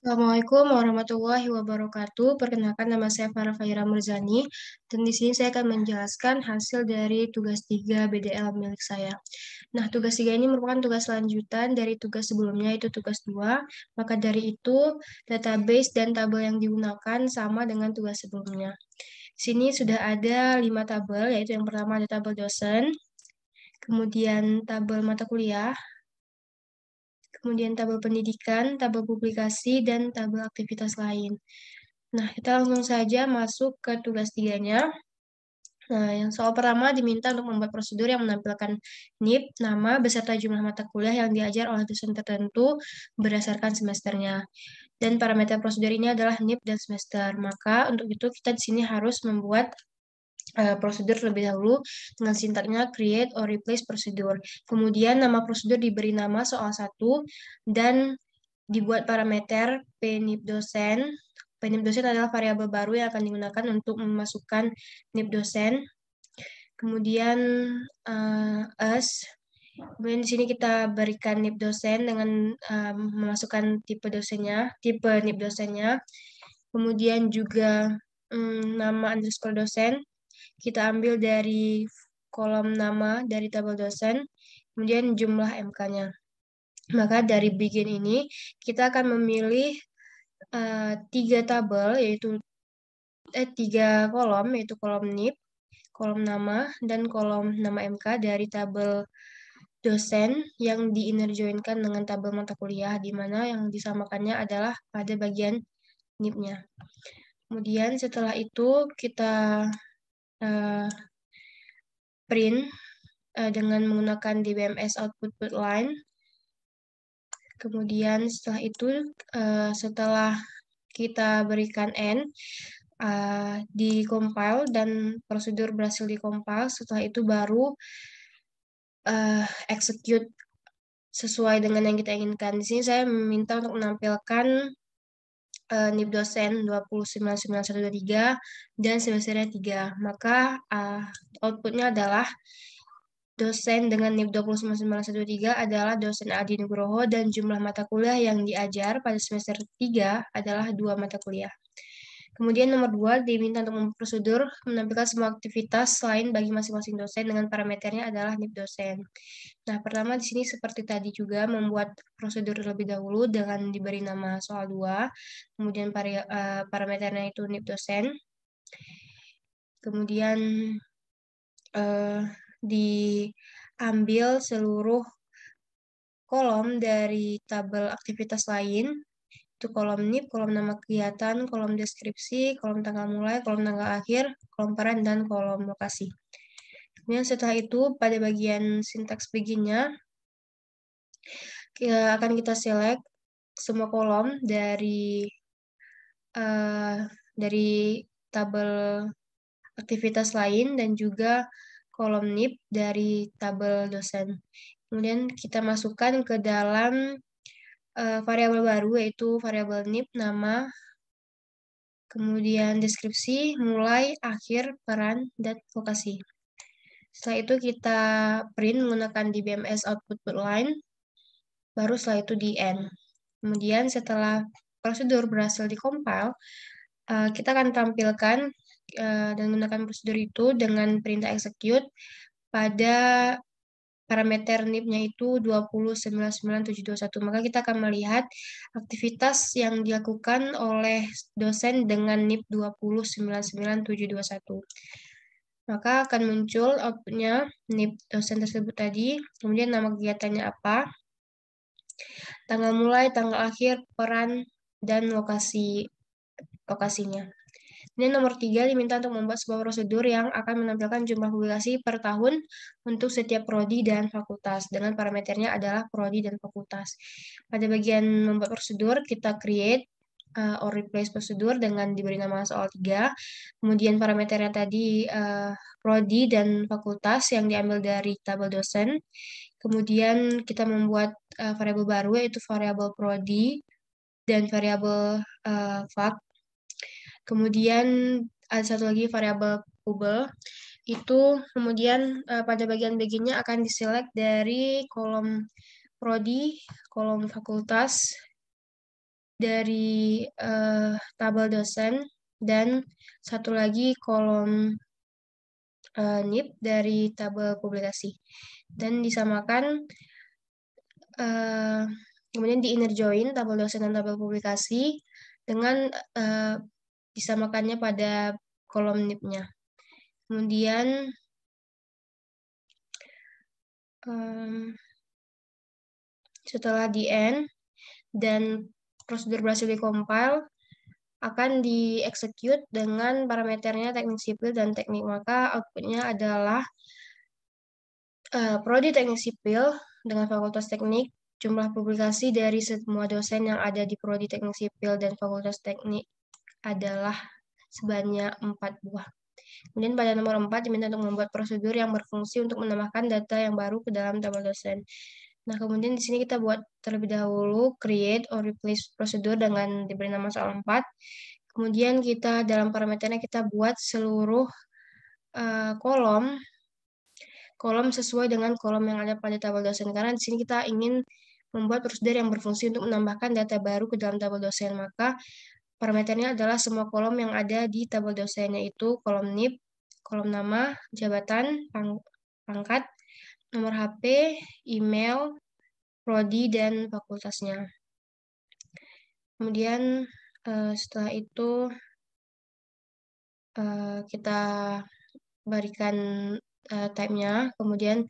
Assalamualaikum warahmatullahi wabarakatuh. Perkenalkan, nama saya Farah Faira Murzani, dan di sini saya akan menjelaskan hasil dari tugas 3 BDL milik saya. Nah, tugas 3 ini merupakan tugas lanjutan dari tugas sebelumnya, yaitu tugas 2. Maka dari itu, database dan tabel yang digunakan sama dengan tugas sebelumnya. Di sini sudah ada 5 tabel, yaitu yang pertama ada tabel dosen, kemudian tabel mata kuliah, kemudian tabel pendidikan, tabel publikasi, dan tabel aktivitas lain. Nah, kita langsung saja masuk ke tugas tiganya. Nah, yang soal pertama diminta untuk membuat prosedur yang menampilkan NIP, nama, beserta jumlah mata kuliah yang diajar oleh dosen tertentu berdasarkan semesternya. Dan parameter prosedur ini adalah NIP dan semester. Maka untuk itu kita di sini harus membuat prosedur terlebih dahulu dengan sintaknya create or replace prosedur. Kemudian nama prosedur diberi nama soal 1 dan dibuat parameter PNIP dosen. PNIP dosen adalah variabel baru yang akan digunakan untuk memasukkan NIP dosen. Kemudian as. Kemudian di sini kita berikan NIP dosen dengan memasukkan tipe dosennya, tipe NIP dosennya. Kemudian juga nama underscore dosen kita ambil dari kolom nama dari tabel dosen, kemudian jumlah MK-nya. Maka dari begin ini, kita akan memilih 3 tabel, yaitu 3 kolom, yaitu kolom NIP, kolom nama, dan kolom nama MK dari tabel dosen yang di-inner join-kan dengan tabel mata kuliah, di mana yang disamakannya adalah pada bagian NIP-nya. Kemudian setelah itu kita print dengan menggunakan DBMS output line. Kemudian setelah itu, setelah kita berikan N, di compile dan prosedur berhasil di compile, setelah itu baru execute sesuai dengan yang kita inginkan. Di sini saya meminta untuk menampilkan NIP dosen 2099123 dan semesternya 3. Maka outputnya adalah dosen dengan NIP 2099123 adalah dosen Adi Nugroho dan jumlah mata kuliah yang diajar pada semester 3 adalah 2 mata kuliah. Kemudian nomor 2 diminta untuk memprosedur menampilkan semua aktivitas lain bagi masing-masing dosen dengan parameternya adalah NIP dosen. Nah, pertama di sini seperti tadi juga membuat prosedur terlebih dahulu dengan diberi nama soal 2, kemudian parameternya itu NIP dosen. Kemudian diambil seluruh kolom dari tabel aktivitas lain, itu kolom NIP, kolom nama kegiatan, kolom deskripsi, kolom tanggal mulai, kolom tanggal akhir, kolom peran, dan kolom lokasi. Kemudian setelah itu, pada bagian syntax begin-nya, akan kita select semua kolom dari tabel aktivitas lain dan juga kolom NIP dari tabel dosen. Kemudian kita masukkan ke dalam variabel baru, yaitu variabel NIP, nama, kemudian deskripsi, mulai, akhir, peran, dan lokasi. Setelah itu kita print menggunakan DBMS output line, baru setelah itu di end. Kemudian setelah prosedur berhasil di-compile, kita akan tampilkan dan menggunakan prosedur itu dengan perintah execute pada parameter NIP-nya itu 2099721. Maka kita akan melihat aktivitas yang dilakukan oleh dosen dengan NIP 2099721. Maka akan muncul outputnya NIP dosen tersebut tadi, kemudian nama kegiatannya apa, tanggal mulai, tanggal akhir, peran, dan lokasinya. Ini nomor 3 diminta untuk membuat sebuah prosedur yang akan menampilkan jumlah publikasi per tahun untuk setiap prodi dan fakultas. Dengan parameternya adalah prodi dan fakultas. Pada bagian membuat prosedur, kita create or replace prosedur dengan diberi nama soal 3. Kemudian parameternya tadi prodi dan fakultas yang diambil dari tabel dosen. Kemudian kita membuat variabel baru, yaitu variabel prodi dan variabel fac. Kemudian ada satu lagi variabel pupil. Itu kemudian pada bagian bagiannya akan diselect dari kolom prodi, kolom fakultas, dari tabel dosen, dan satu lagi kolom NIP dari tabel publikasi. Dan disamakan, kemudian di inner join tabel dosen dan tabel publikasi dengan disamakannya pada kolom NIP-nya. Kemudian setelah di end dan prosedur berhasil di-compile, akan di-execute dengan parameternya teknik sipil dan teknik, maka outputnya adalah prodi teknik sipil dengan fakultas teknik, jumlah publikasi dari semua dosen yang ada di prodi teknik sipil dan fakultas teknik adalah sebanyak 4 buah. Kemudian pada nomor 4 diminta untuk membuat prosedur yang berfungsi untuk menambahkan data yang baru ke dalam tabel dosen. Nah, kemudian di sini kita buat terlebih dahulu create or replace prosedur dengan diberi nama soal 4. Kemudian kita dalam parameternya kita buat seluruh kolom sesuai dengan kolom yang ada pada tabel dosen. Karena di sini kita ingin membuat prosedur yang berfungsi untuk menambahkan data baru ke dalam tabel dosen. Maka parameternya adalah semua kolom yang ada di tabel dosen, yaitu kolom NIP, kolom nama, jabatan, pangkat, nomor HP, email, prodi, dan fakultasnya. Kemudian setelah itu kita berikan type-nya, kemudian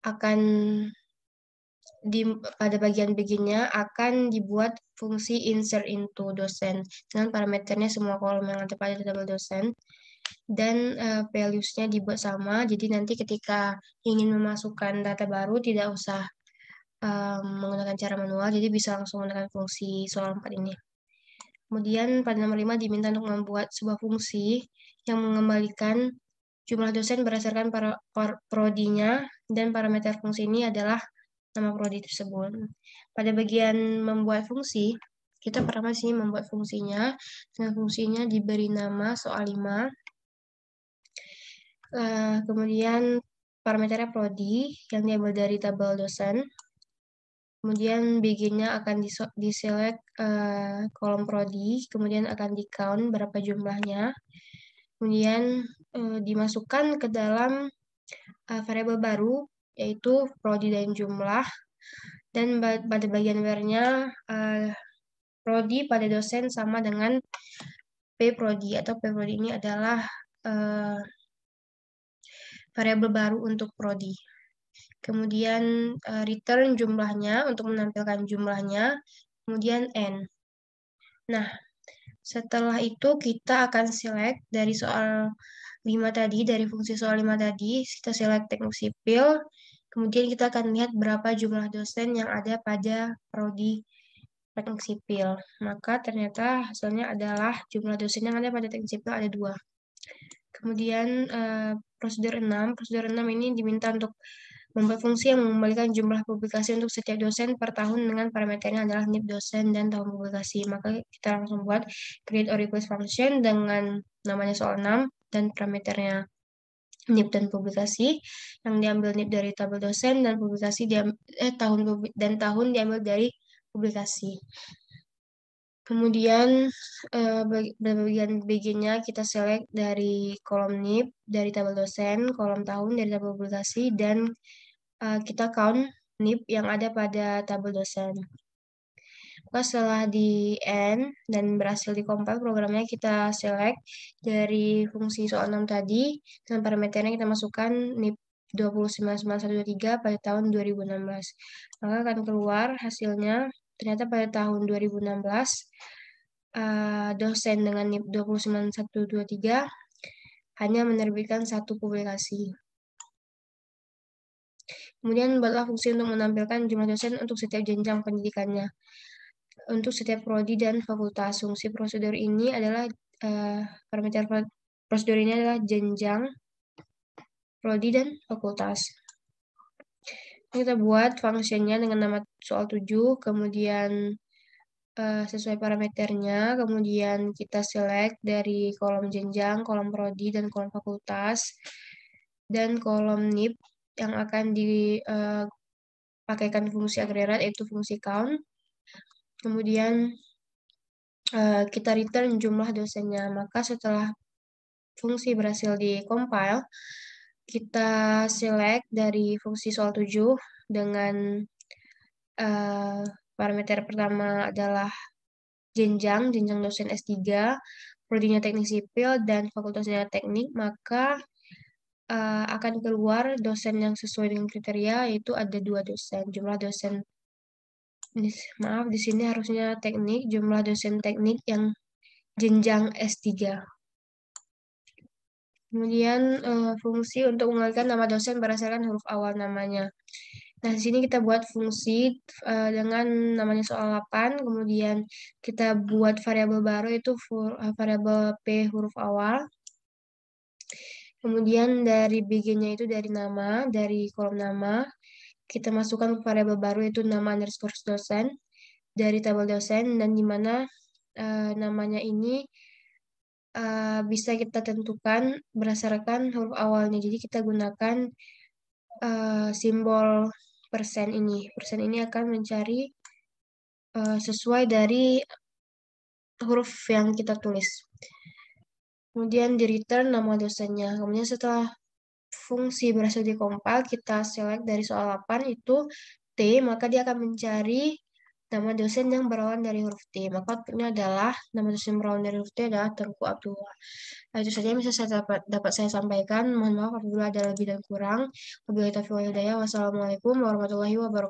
akan pada bagian begini akan dibuat fungsi insert into dosen dengan parameternya semua kolom yang ada pada tabel dosen, dan values-nya dibuat sama. Jadi nanti ketika ingin memasukkan data baru tidak usah menggunakan cara manual, jadi bisa langsung menggunakan fungsi soal 4 ini. Kemudian pada nomor 5 diminta untuk membuat sebuah fungsi yang mengembalikan jumlah dosen berdasarkan prodinya, dan parameter fungsi ini adalah nama prodi tersebut. Pada bagian membuat fungsi, kita pertama di sini membuat fungsinya, dengan fungsinya diberi nama soal 5. Kemudian parameternya prodi yang diambil dari tabel dosen. Kemudian beginnya akan di-select kolom prodi, kemudian akan di-count berapa jumlahnya. Kemudian dimasukkan ke dalam variabel baru, yaitu prodi dan jumlah. Dan pada bagian where-nya, prodi pada dosen sama dengan P prodi, atau P prodi ini adalah variabel baru untuk prodi. Kemudian return jumlahnya untuk menampilkan jumlahnya, kemudian N. Nah, setelah itu kita akan select dari soal 5 tadi, dari fungsi soal 5 tadi, kita select teknik sipil, kemudian kita akan lihat berapa jumlah dosen yang ada pada prodi teknik sipil. Maka ternyata hasilnya adalah jumlah dosen yang ada pada teknik sipil ada 2. Kemudian prosedur 6 ini diminta untuk membuat fungsi yang mengembalikan jumlah publikasi untuk setiap dosen per tahun dengan parameternya adalah NIP dosen dan tahun publikasi. Maka kita langsung buat create or replace function dengan namanya soal 6 dan parameternya NIP dan publikasi, yang diambil NIP dari tabel dosen dan publikasi tahun diambil dari publikasi. Kemudian bagian beginnya kita select dari kolom NIP dari tabel dosen, kolom tahun dari tabel publikasi, dan kita count NIP yang ada pada tabel dosen. Maka setelah di end dan berhasil di-compile programnya, kita select dari fungsi soal 6 tadi, dan parameternya kita masukkan NIP 2991123 pada tahun 2016. Maka akan keluar hasilnya, ternyata pada tahun 2016, dosen dengan NIP 29123 hanya menerbitkan 1 publikasi. Kemudian buatlah fungsi untuk menampilkan jumlah dosen untuk setiap jenjang pendidikannya, untuk setiap prodi dan fakultas. Fungsi prosedur ini adalah parameter prosedur ini adalah jenjang, prodi, dan fakultas. Kita buat fungsinya dengan nama soal 7, kemudian sesuai parameternya, kemudian kita select dari kolom jenjang, kolom prodi, dan kolom fakultas, dan kolom NIP yang akan dipakaikan fungsi agregat, yaitu fungsi count. kemudian kita return jumlah dosennya. Maka setelah fungsi berhasil di-compile, kita select dari fungsi soal 7 dengan parameter pertama adalah jenjang dosen S3, prodinya teknik sipil, dan fakultasnya teknik, maka akan keluar dosen yang sesuai dengan kriteria, yaitu ada 2 dosen. Jumlah dosen, maaf, di sini harusnya teknik, jumlah dosen teknik yang jenjang S3. Kemudian fungsi untuk mengenalkan nama dosen berdasarkan huruf awal namanya. Nah, di sini kita buat fungsi dengan namanya soal 8, kemudian kita buat variabel baru itu variabel P huruf awal. Kemudian dari BG-nya itu dari nama, dari kolom nama, kita masukkan variabel baru itu nama underscore dosen dari tabel dosen, dan di mana namanya ini bisa kita tentukan berdasarkan huruf awalnya. Jadi kita gunakan simbol persen ini. Persen ini akan mencari sesuai dari huruf yang kita tulis. Kemudian di return nama dosennya. Kemudian setelah fungsi berhasil dikompil, kita select dari soal 8 itu T, maka dia akan mencari nama dosen yang berawal dari huruf T. Maka outputnya adalah nama dosen berawal dari huruf T adalah Tengku Abdullah. Nah, itu saja yang bisa saya dapat saya sampaikan. Mohon maaf apabila ada lebih dan kurang. Wabillahi taufiq wal hidayah. Wassalamualaikum warahmatullahi wabarakatuh.